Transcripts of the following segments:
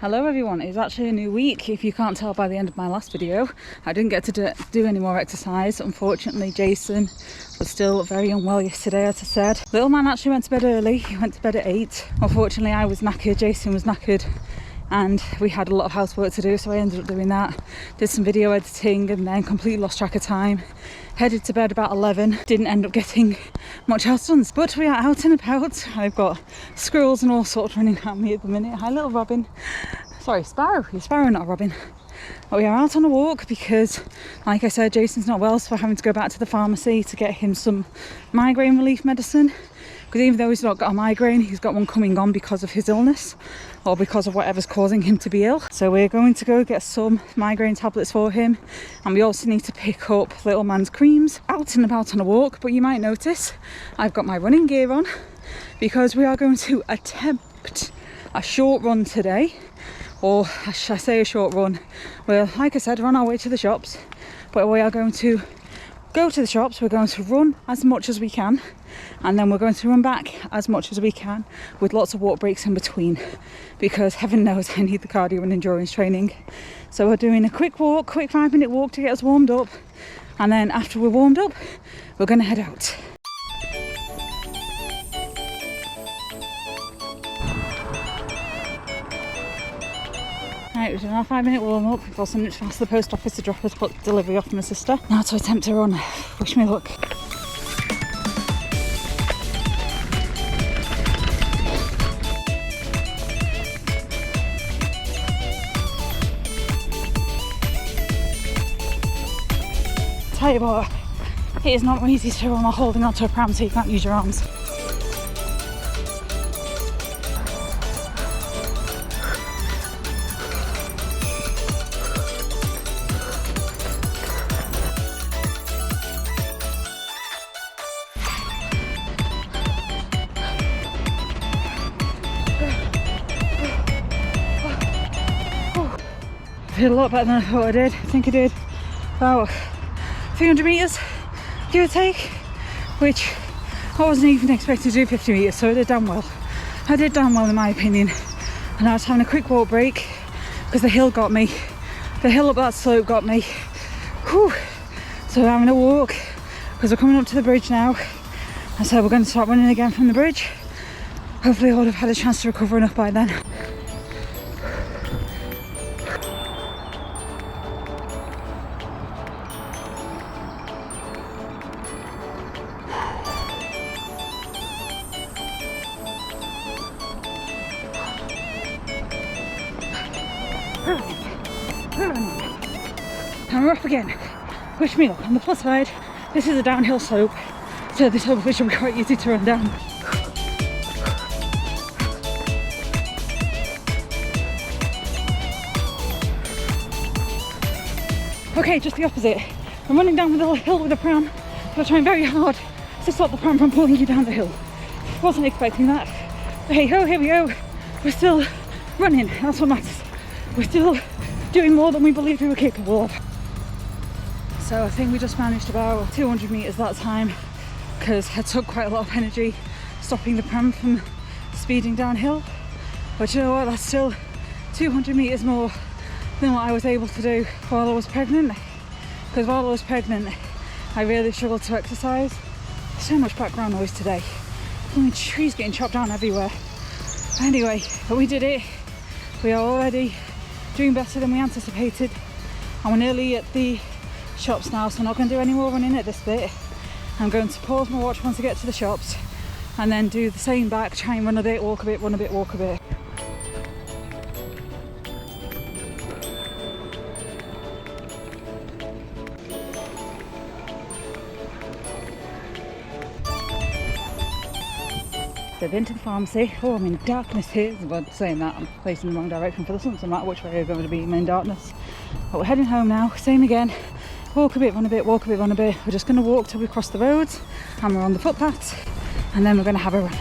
Hello everyone, it's actually a new week. If you can't tell by the end of my last video, I didn't get to do any more exercise. Unfortunately, Jason was still very unwell yesterday, as I said. Little man actually went to bed early. He went to bed at 8. Unfortunately, I was knackered, Jason was knackered, and we had a lot of housework to do, so I ended up doing that. Did some video editing and then completely lost track of time. Headed to bed about 11. Didn't end up getting much else done, but we are out and about. I've got squirrels and all sorts running around me at the minute. Hi little Robin. Sorry, Sparrow. You're Sparrow, not Robin. But we are out on a walk because, like I said, Jason's not well, so we're having to go back to the pharmacy to get him some migraine relief medicine. Because even though he's not got a migraine, he's got one coming on because of his illness or because of whatever's causing him to be ill. So we're going to go get some migraine tablets for him, and we also need to pick up little man's creams. Out and about on a walk, but you might notice I've got my running gear on because we are going to attempt a short run today. Or should I say a short run? Well, like I said, we're on our way to the shops, but we are going to go to the shops, we're going to run as much as we can, and then we're going to run back as much as we can with lots of walk breaks in between, because heaven knows I need the cardio and endurance training. So we're doing a quick walk, quick 5-minute walk to get us warmed up, and then after we're warmed up, we're going to head out. Right, we've done our 5-minute warm up. We've also nipped past the post office to drop a delivery off from my sister. Now to attempt to run. Wish me luck. Tell you what, it is not easy to run while holding onto a pram so you can't use your arms. I did a lot better than I thought I did. I think I did about 300 metres, give or take, which I wasn't even expecting to do 50 metres, so I did damn well. I did damn well in my opinion. And I was having a quick walk break because the hill got me. The hill up that slope got me. Whew. So I'm having a walk because we're coming up to the bridge now. And so we're going to start running again from the bridge. Hopefully I would have had a chance to recover enough by then. And we're up again. Wish me luck. On the plus side, this is a downhill slope, so this hopefully should be quite easy to run down. Okay, just the opposite. I'm running down the hill with a pram, but I'm trying very hard to stop the pram from pulling you down the hill. Wasn't expecting that. But hey ho, here we go. We're still running, that's what matters. We're still doing more than we believed we were capable of. So I think we just managed about 200 metres that time because I took quite a lot of energy stopping the pram from speeding downhill. But you know what, that's still 200 metres more than what I was able to do while I was pregnant. Because while I was pregnant, I really struggled to exercise. So much background noise today. I mean, trees getting chopped down everywhere. Anyway, but we did it. We are already doing better than we anticipated, and we're nearly at the shops now, so I'm not going to do any more running at this bit. I'm going to pause my watch once I get to the shops and then do the same back, try and run a bit, walk a bit, run a bit, walk a bit. They've been to the pharmacy. Oh, I'm in darkness here. But saying that, I'm facing the wrong direction for the sun, so no matter which way you're going to be, I'm in darkness. But we're heading home now. Same again. Walk a bit, run a bit, walk a bit, run a bit. We're just going to walk till we cross the roads and we're on the footpaths, and then we're going to have a run.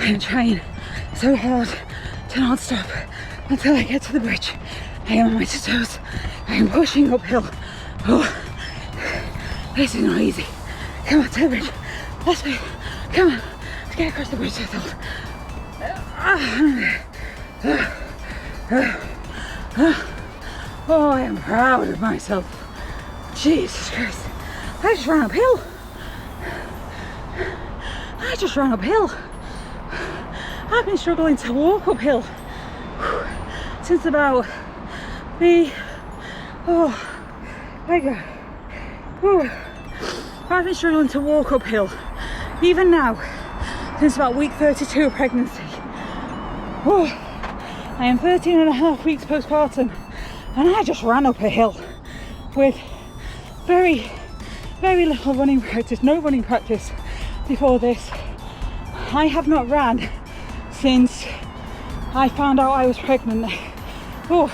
I'm trying so hard to not stop until I get to the bridge. I am on my toes. I am pushing uphill. Oh, this is not easy. Come on, to the bridge. Let's go. Come on. Let's get across the bridge. Oh, I am proud of myself. Jesus Christ. I just ran uphill. I've been struggling to walk uphill since about I've been struggling to walk uphill even now since about week 32 of pregnancy. Oh, I am 13 and a half weeks postpartum and I just ran up a hill with very little running practice, no running practice before this. I have not ran since I found out I was pregnant. Oh,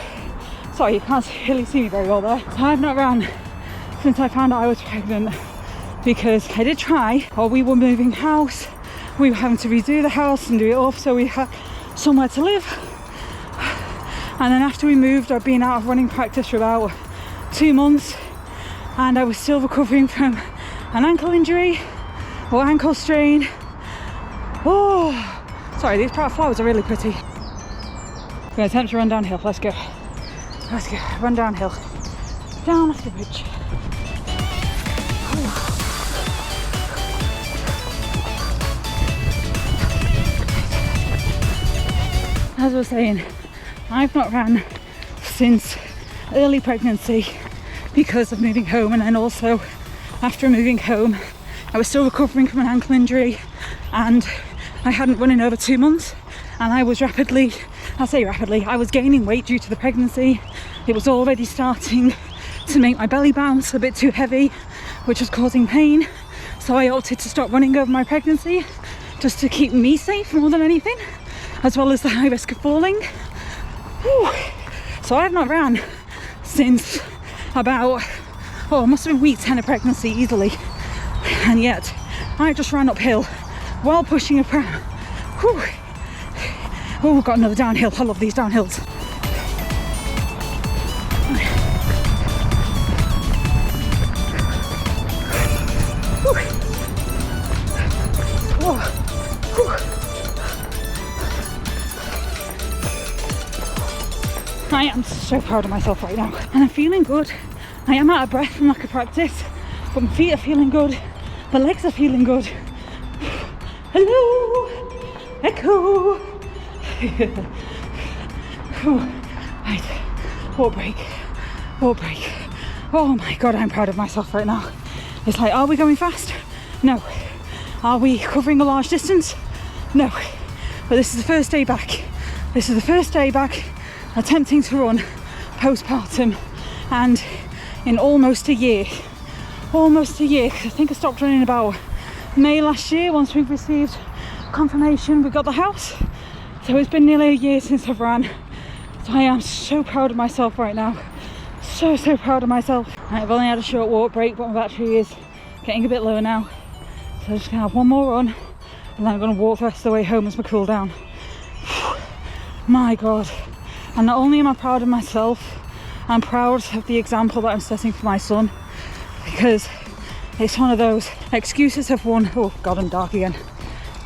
sorry, you can't really see me very well there. I have not ran since I found out I was pregnant because I did try, or we were moving house, we were having to redo the house and do it up so we had somewhere to live. And then after we moved, I'd been out of running practice for about 2 months and I was still recovering from an ankle injury or ankle strain. Oh, sorry, these flowers are really pretty. I'm going to attempt to run downhill. Let's go. Run downhill. Down off the bridge. As I was saying, I've not ran since early pregnancy because of moving home, and then also after moving home I was still recovering from an ankle injury and I hadn't run in over 2 months, and I was I was gaining weight due to the pregnancy. It was already starting to make my belly bounce a bit too heavy, which was causing pain, so I opted to stop running over my pregnancy just to keep me safe more than anything, as well as the high risk of falling. Whew. So I've not ran since about, it must have been week 10 of pregnancy easily, and yet I just ran uphill while pushing a pram. Whew. Oh, we've got another downhill. I love these downhills. I am so proud of myself right now and I'm feeling good. I am out of breath from lack of practice, but my feet are feeling good, my legs are feeling good. Hello, echo. Right, walk break. Oh my god, I'm proud of myself right now. It's like, are we going fast? No. Are we covering a large distance? No. But this is the first day back. Attempting to run postpartum, and in almost a year, because I think I stopped running about May last year once we've received confirmation we got the house. So it's been nearly a year since I've ran. So I am so proud of myself right now. So proud of myself. I've only had a short walk break, but my battery is getting a bit lower now. So I'm just gonna have one more run and then I'm gonna walk the rest of the way home as my cool down. My god. And not only am I proud of myself, I'm proud of the example that I'm setting for my son, because it's one of those excuses have won. Oh god, I'm dark again.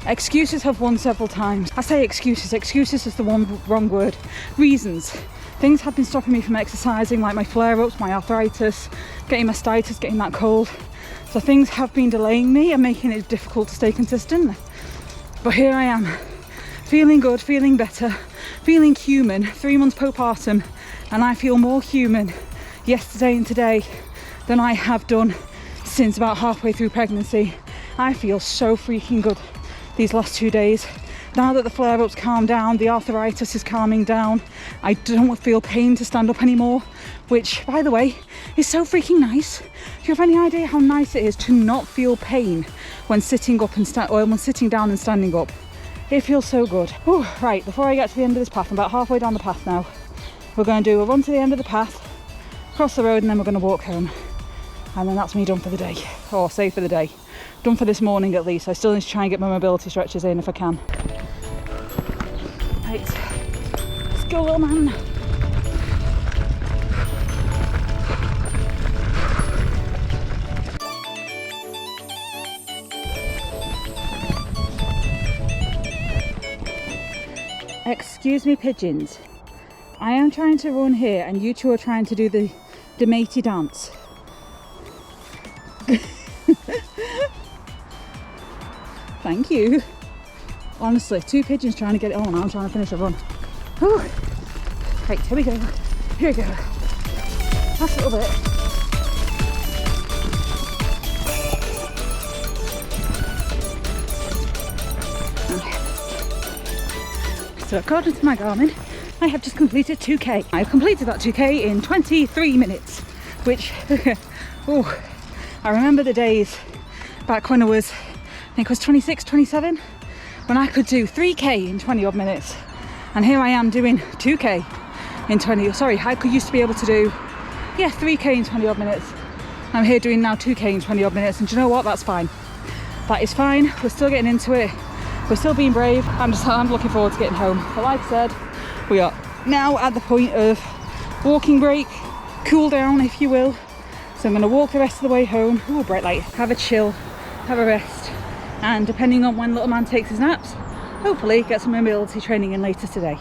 Excuses have won several times. I say excuses is the wrong word. Reasons. Things have been stopping me from exercising, like my flare-ups, my arthritis, getting mastitis, getting that cold. So things have been delaying me and making it difficult to stay consistent. But here I am, feeling good, feeling better, feeling human, 3 months postpartum, and I feel more human yesterday and today than I have done since about halfway through pregnancy. I feel so freaking good these last 2 days. Now that the flare-ups calm down, the arthritis is calming down, I don't feel pain to stand up anymore, which, by the way, is so freaking nice. Do you have any idea how nice it is to not feel pain when sitting up and when sitting down and standing up? It feels so good. Whew, right, before I get to the end of this path, I'm about halfway down the path now. We're going to do a run to the end of the path, cross the road, and then we're going to walk home. And then that's me done for the day, or safe for the day. done for this morning at least. I still need to try and get my mobility stretches in if I can. Right, let's go, little man. Excuse me, pigeons. I am trying to run here and you two are trying to do the matey dance. Thank you. Honestly, 2 pigeons trying to get it on. I'm trying to finish a run. Whew. Right, here we go. Here we go. Last little bit. So according to my Garmin, I have just completed 2k. I've completed that 2k in 23 minutes, which, oh, I remember the days back when I was, I think I was 26, 27, when I could do 3k in 20 odd minutes. And here I am doing 2k in 20, sorry, I used to be able to do, yeah, 3k in 20 odd minutes. I'm here doing now 2k in 20 odd minutes, and do you know what, that's fine. That is fine, we're still getting into it. We're still being brave. I'm looking forward to getting home. But like I said, we are now at the point of walking break, cool down if you will. So I'm going to walk the rest of the way home. Ooh, bright light. Have a chill, have a rest. And depending on when little man takes his naps, hopefully get some mobility training in later today.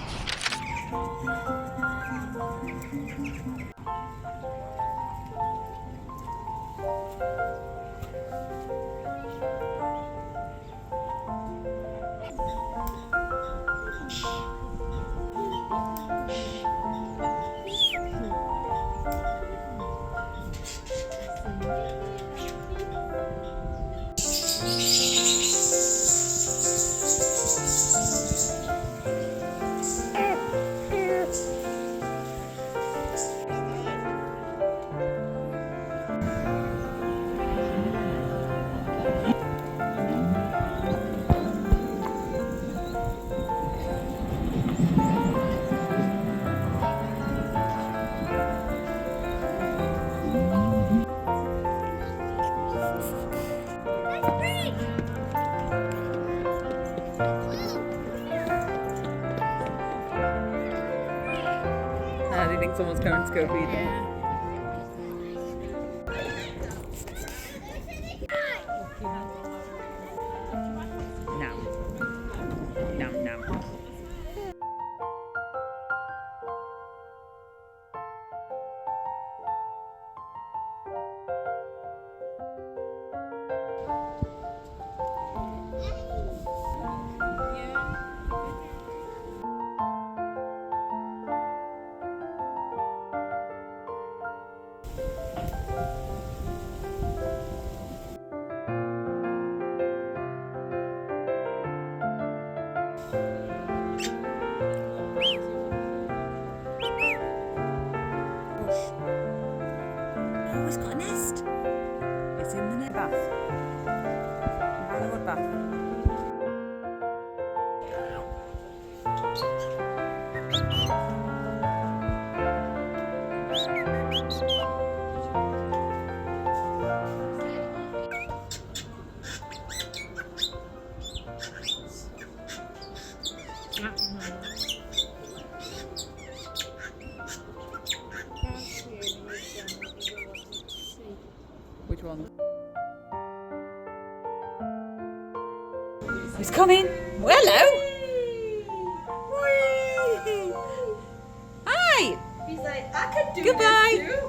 I think someone's coming to go feed them. Nom. Nom. Oh, it's got a nest. It's in the net bath. Behind the wood bath. Which one? He's coming. Well, hello. Whee! Hi. He's like, I could do Goodbye. this too.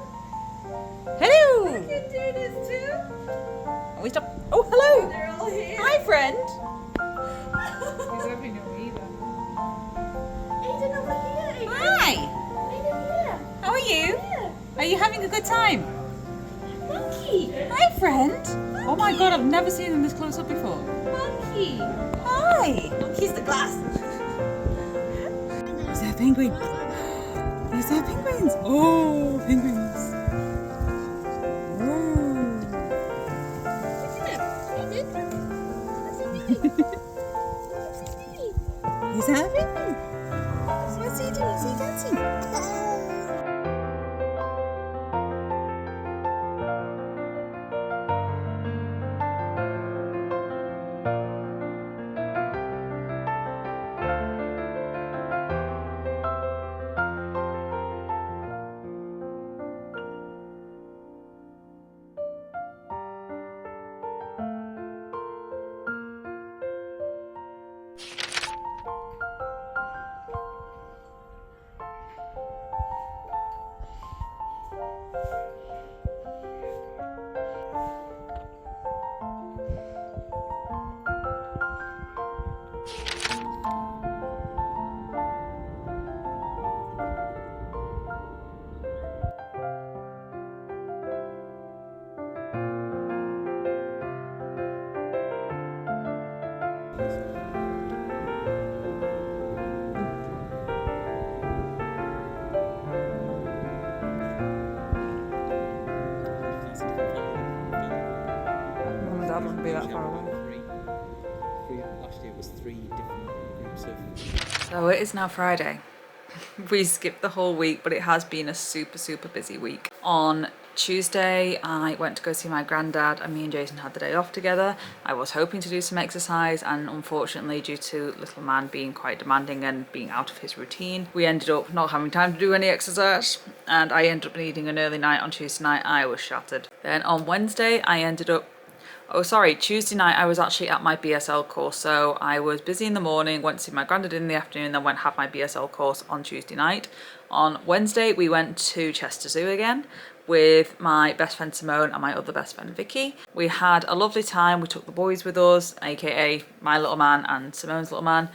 Hello. I could do this too. Oh, we stop. Oh, hello. They're all here. Hi, friend. He's opening your either. Aiden over here. Aiden. Hi. Aiden here. How are you? Here. Are you having a good time? Monkey. Hi, friend. Oh my God, I've never seen them this close up before. Monkey. Hi. Monkey's the glass. Is that a penguin? Is that penguins? Oh, penguins. Oh. Is that a penguin? What's he doing? Is he dancing? be that far away. Last year was 3 different groups of. So it is now Friday. We skipped the whole week, but it has been a super busy week. On Tuesday, I went to go see my granddad, and me and Jason had the day off together. I was hoping to do some exercise, and unfortunately, due to little man being quite demanding and being out of his routine, we ended up not having time to do any exercise, and I ended up needing an early night on Tuesday night. I was shattered. Then on Wednesday, Tuesday night I was actually at my BSL course, so I was busy in the morning, went to see my granddad in the afternoon, then went have my BSL course on Tuesday night. On Wednesday we went to Chester Zoo again with my best friend Simone and my other best friend Vicky. We had a lovely time. We took the boys with us, aka my little man and Simone's little man,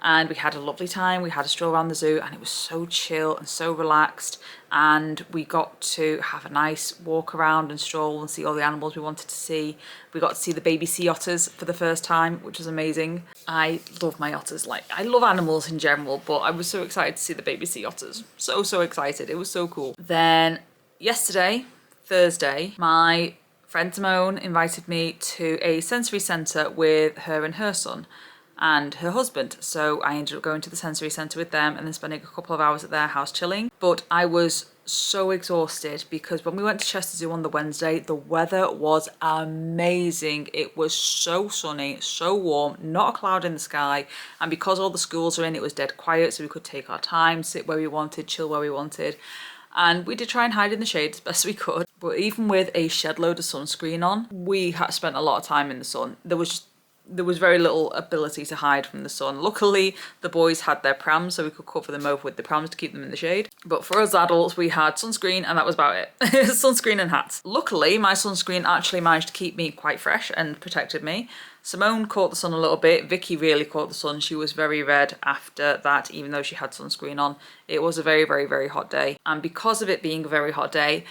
and we had a lovely time. We had a stroll around the zoo and it was so chill and so relaxed, and we got to have a nice walk around and stroll and see all the animals we wanted to see. We got to see the baby sea otters for the first time, which was amazing. I love my otters. Like, I love animals in general, but I was so excited to see the baby sea otters. So excited. It was so cool. Then yesterday, Thursday, my friend Simone invited me to a sensory centre with her and her son and her husband. So I ended up going to the sensory centre with them and then spending a couple of hours at their house chilling. But I was so exhausted because when we went to Chester Zoo on the Wednesday, the weather was amazing. It was so sunny, so warm, not a cloud in the sky. And because all the schools are in, it was dead quiet, so we could take our time, sit where we wanted, chill where we wanted. And we did try and hide in the shade as best we could. But even with a shed load of sunscreen on, we had spent a lot of time in the sun. There was very little ability to hide from the sun. Luckily, the boys had their prams, so we could cover them over with the prams to keep them in the shade. But for us adults, we had sunscreen and that was about it. Sunscreen and hats. Luckily, my sunscreen actually managed to keep me quite fresh and protected me. Simone caught the sun a little bit. Vicky really caught the sun. She was very red after that, even though she had sunscreen on. It was a very hot day. And because of it being a very hot day,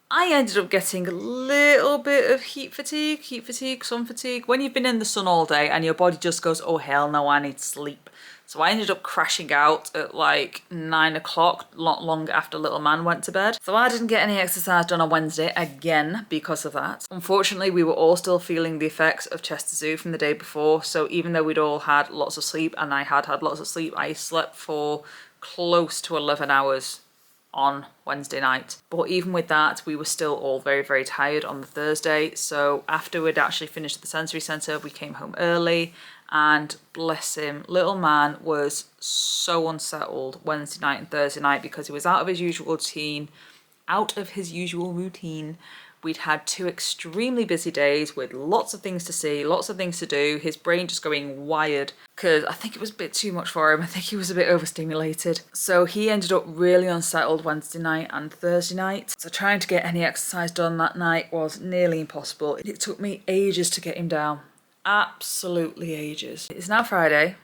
I ended up getting a little bit of heat fatigue, sun fatigue. When you've been in the sun all day and your body just goes, oh hell no, I need sleep. So I ended up crashing out at like 9 o'clock, not long after little man went to bed. So I didn't get any exercise done on Wednesday again because of that. Unfortunately, we were all still feeling the effects of Chester Zoo from the day before. So even though we'd all had lots of sleep and I had lots of sleep, I slept for close to 11 hours on Wednesday night. But even with that, we were still all very tired on the Thursday. So after we'd actually finished the sensory centre, we came home early, and bless him, little man was so unsettled Wednesday night and Thursday night because he was out of his usual routine. We'd had 2 extremely busy days with lots of things to see, lots of things to do, his brain just going wired because I think it was a bit too much for him. I think he was a bit overstimulated. So he ended up really unsettled Wednesday night and Thursday night. So trying to get any exercise done that night was nearly impossible. It took me ages to get him down. Absolutely ages. It's now Friday.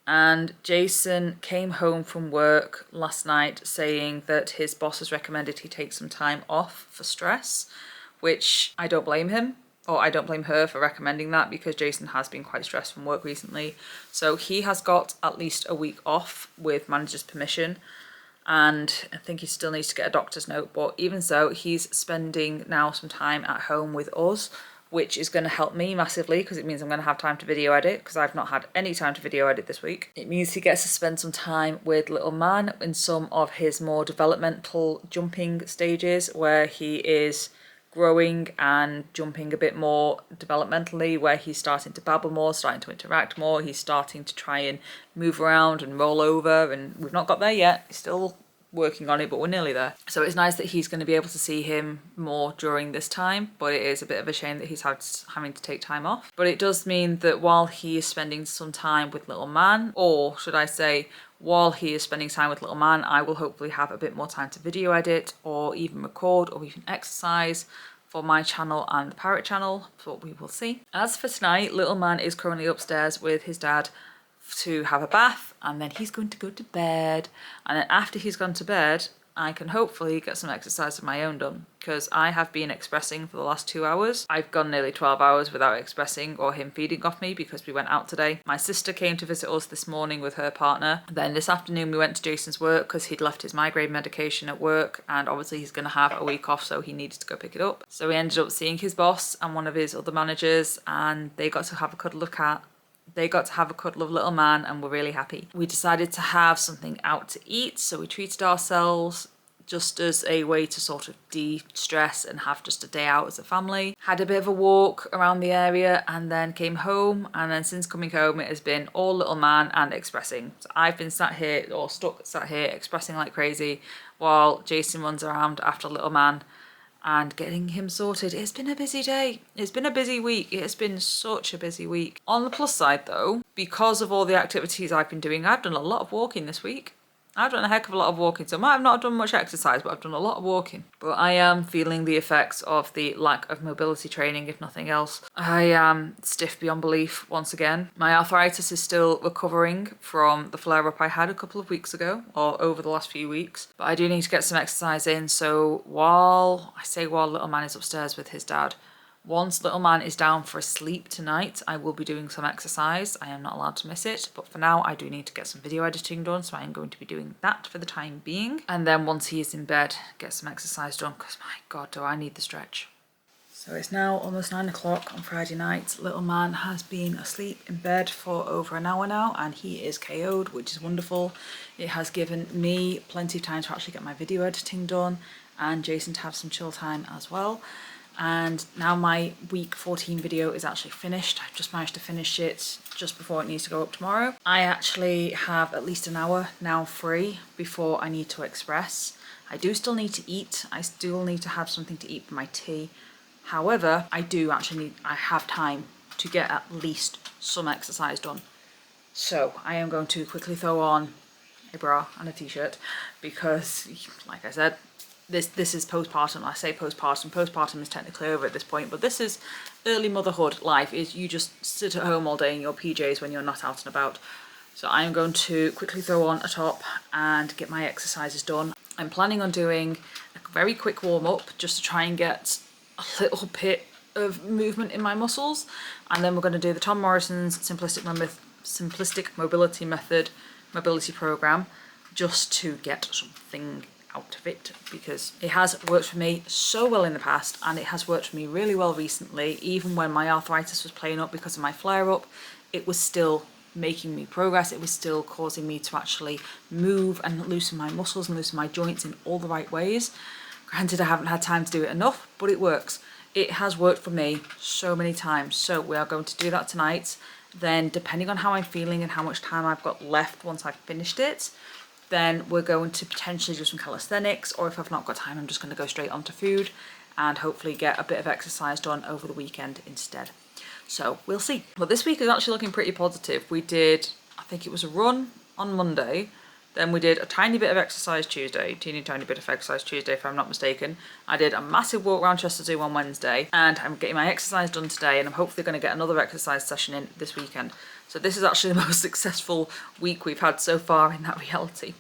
And Jason came home from work last night saying that his boss has recommended he take some time off for stress, which I don't blame him, or I don't blame her for recommending that because Jason has been quite stressed from work recently. So he has got at least a week off with manager's permission, and I think he still needs to get a doctor's note, but even so, he's spending now some time at home with us, which is going to help me massively because it means I'm going to have time to video edit because I've not had any time to video edit this week. It means he gets to spend some time with little man in some of his more developmental jumping stages where he is growing and jumping a bit more developmentally, where he's starting to babble more, starting to interact more, he's starting to try and move around and roll over, and we've not got there yet. He's still working on it, but we're nearly there. So it's nice that he's going to be able to see him more during this time, but it is a bit of a shame that he's having to take time off. But it does mean that while he is spending some time with little man, or should I say while he is spending time with little man, I will hopefully have a bit more time to video edit or even record or even exercise for my channel and the Parrot channel, so we will see. As for tonight, little man is currently upstairs with his dad to have a bath, and then he's going to go to bed, and then after he's gone to bed I can hopefully get some exercise of my own done, because I have been expressing for the last 2 hours. I've gone nearly 12 hours without expressing or him feeding off me because we went out today. My sister came to visit us this morning with her partner. Then this afternoon we went to Jason's work because he'd left his migraine medication at work, and obviously he's going to have a week off, so he needed to go pick it up. So we ended up seeing his boss and one of his other managers, and they got to have a cuddle of little man, and we're really happy. We decided to have something out to eat, so we treated ourselves just as a way to sort of de-stress and have just a day out as a family. Had a bit of a walk around the area and then came home, and then since coming home it has been all little man and expressing. So I've been sat here expressing like crazy while Jason runs around after little man and getting him sorted. It's been a busy day. It's been a busy week. It has been such a busy week. On the plus side though, because of all the activities I've been doing, I've done a lot of walking this week. I've done a heck of a lot of walking, so I might have not done much exercise, but I've done a lot of walking. But I am feeling the effects of the lack of mobility training, if nothing else. I am stiff beyond belief once again. My arthritis is still recovering from the flare-up I had a couple of weeks ago, or over the last few weeks. But I do need to get some exercise in, so while little man is upstairs with his dad, once little man is down for a sleep tonight, I will be doing some exercise. I am not allowed to miss it, but for now I do need to get some video editing done, so I am going to be doing that for the time being. And then once he is in bed, get some exercise done, because my God, do I need the stretch. So it's now almost 9 o'clock on Friday night. Little man has been asleep in bed for over an hour now, and he is KO'd, which is wonderful. It has given me plenty of time to actually get my video editing done, and Jason to have some chill time as well. And now my week 14 video is actually finished. I've just managed to finish it just before it needs to go up tomorrow. I actually have at least an hour now free before I need to express. I do still need to eat. I still need to have something to eat for my tea. However, I have time to get at least some exercise done. So I am going to quickly throw on a bra and a t-shirt because, like I said, this is postpartum. I say postpartum is technically over at this point, but this is early motherhood life. Is you just sit at home all day in your PJs when you're not out and about. So I am going to quickly throw on a top and get my exercises done. I'm planning on doing a very quick warm-up just to try and get a little bit of movement in my muscles, and then we're going to do the Tom Morrison's simplistic mobility program just to get something out of it, because it has worked for me so well in the past, and it has worked for me really well recently. Even when my arthritis was playing up because of my flare-up, it was still making me progress. It was still causing me to actually move and loosen my muscles and loosen my joints in all the right ways. Granted, I haven't had time to do it enough, but it works. It has worked for me so many times. So we are going to do that tonight. Then depending on how I'm feeling and how much time I've got left once I've finished it, then we're going to potentially do some calisthenics, or if I've not got time, I'm just going to go straight onto food and hopefully get a bit of exercise done over the weekend instead. So we'll see. But this week is actually looking pretty positive. We did, I think it was a run on Monday, then we did a tiny bit of exercise Tuesday, tiny bit of exercise Tuesday if I'm not mistaken. I did a massive walk around Chester Zoo on Wednesday, and I'm getting my exercise done today, and I'm hopefully going to get another exercise session in this weekend. So this is actually the most successful week we've had so far in that reality.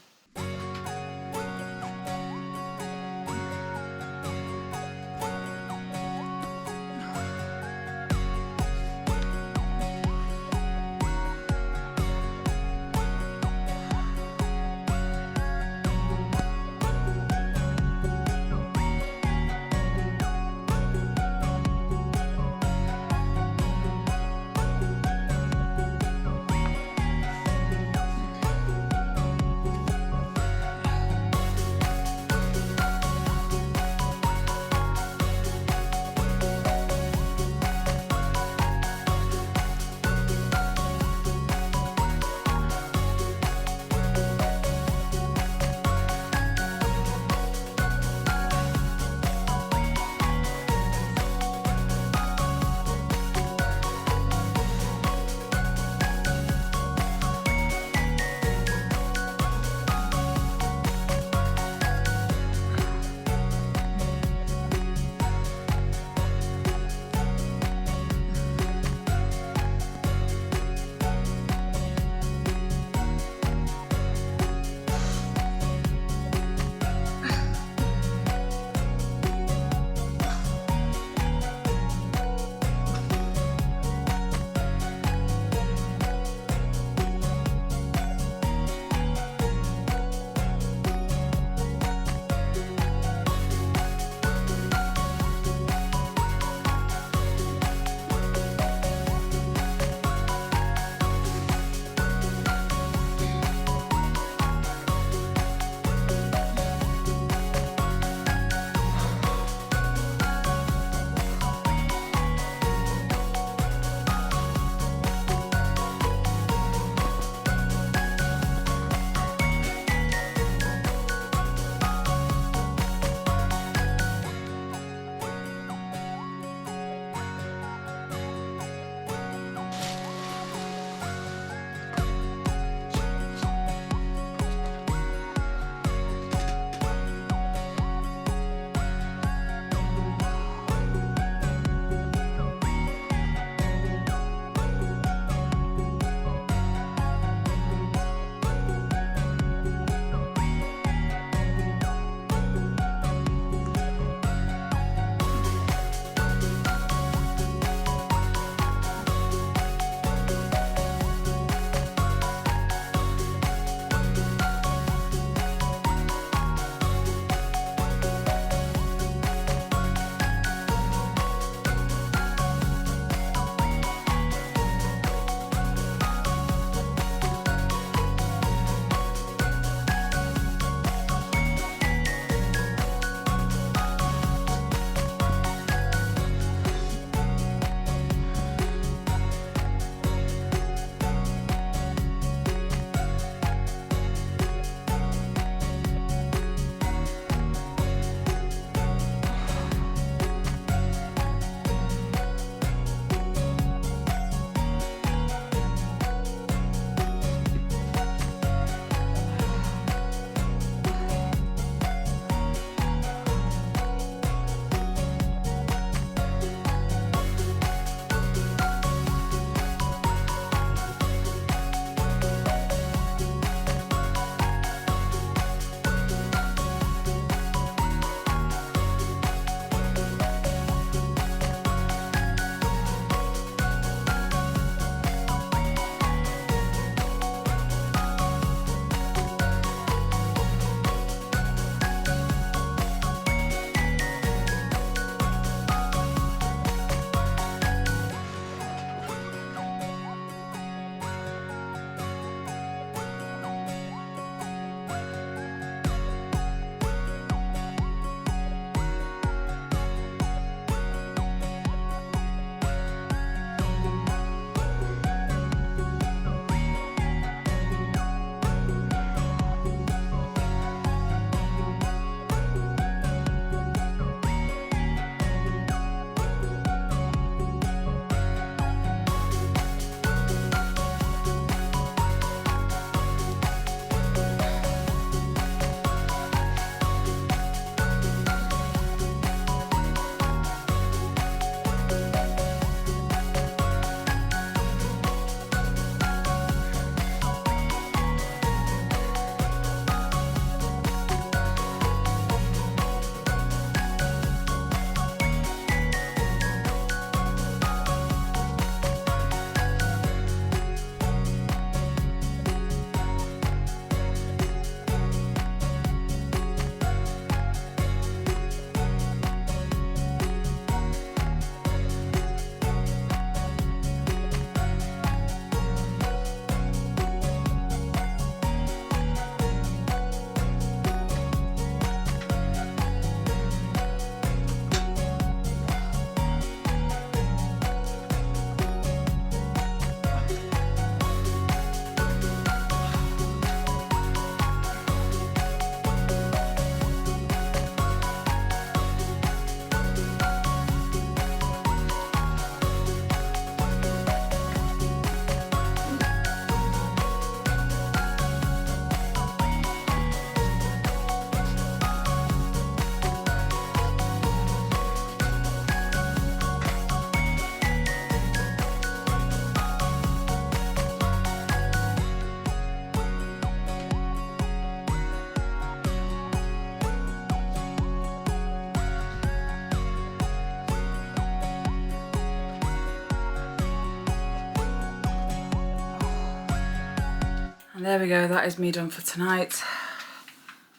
And there we go, that is me done for tonight.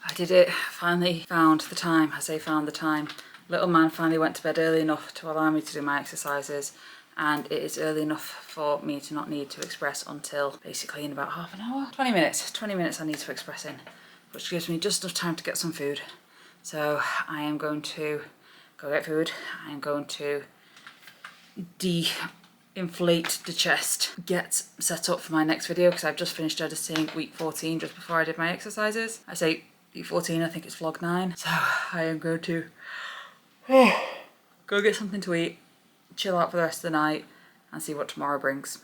I did it, finally found the time. I say found the time. Little man finally went to bed early enough to allow me to do my exercises, and it is early enough for me to not need to express until basically in about half an hour. 20 minutes I need to express in, which gives me just enough time to get some food. So I am going to go get food. I am going to inflate the chest, get set up for my next video because I've just finished editing week 14 just before I did my exercises. I say week 14, I think it's vlog 9. So I am going to go get something to eat, chill out for the rest of the night and see what tomorrow brings.